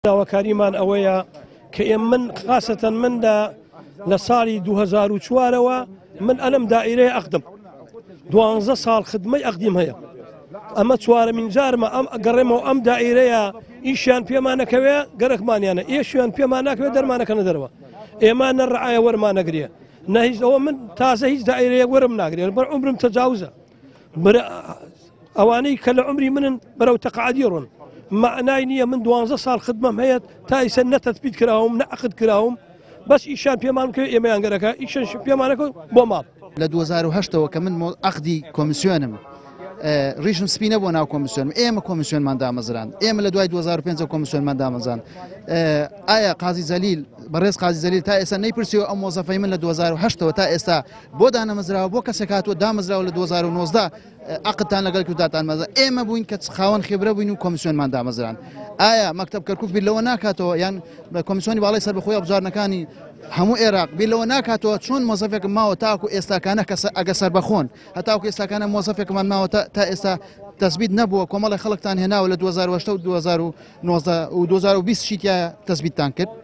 داواکاریمان ئەوەیە کە من خاستەن مندا لە ساڵی 2004ەوە من ئەلم دائیرەیە ئەقدم 12 ساڵ خدمەی ئەقدیم هەیە ئەمە چوارەمین جارمە ئەم گەڕێمەوە ئەم دائیرەیە ئیشیان پێمانەکەوێ گەرەکمانیانە ئێشیان پێمان ناکەوێت دەرمانەکەنە دەرەوە ئێمە نەڕعایە وەرمانەگرێ نەهیچ ئەوە من تازە هیچ دائیرەیە وەرم ناگرێت بەر عمرم تەجاوزە ئەوانەی کە لە عمری منن بەرەو تەقاعدی ڕۆن معنای نییە من 12 ساڵ خدمەم هەیە تا ئیسە نەتەثبیت کراوم نەعقد کراوم بەس ئیشان پێمان بکەوێت ئێمەیان گەرەکە ئیشان پێمانەکە بۆ ماڵ لە 2008ەوە کە من عەقدی کۆمیسیۆنم ڕیشم سپینە بۆ ناو کۆمیسیۆن ئێمە کۆمیسیۆنمان دامەزران ئێمە لە دوای 2005 کۆمیسیۆنمان دامەزان ئایا قازی زەلیل بەڕێز قازی زەلیل تا ئێستا نەیپرسیەوە ئەم مۆزەفەی من لە 2008ەوە تا ئێستا بۆ دانەمەزراوە بۆ کەسێک هاتووە دامەزراوە لە 2019 عقدتان لەگەڵ کرداتان مەزە ئێمە بووین کە خاوەن خێبرە بووین و کۆمیسیۆنمان دامەزران ئایا مەکتەب کەرکووک بیر لەوە ناکاتەوە یان کۆمیسیۆنی باڵای سەربەخۆیە بژارنەکانی هەموو عێراق بیر لەوە ناکاتەوە چۆن مۆزەفێکم ماوە تاکو ئێستاکانە کە ئەگە سەربەخۆن هەتاکو ئێستاکانە مۆزەفێکمان ماوە تا ئێستا تەثبیت نەبووە کۆمەڵی خەڵکتان هێناوە لە 2008 و 2019 و 2020 شیتیایە تەثبیتتان کرد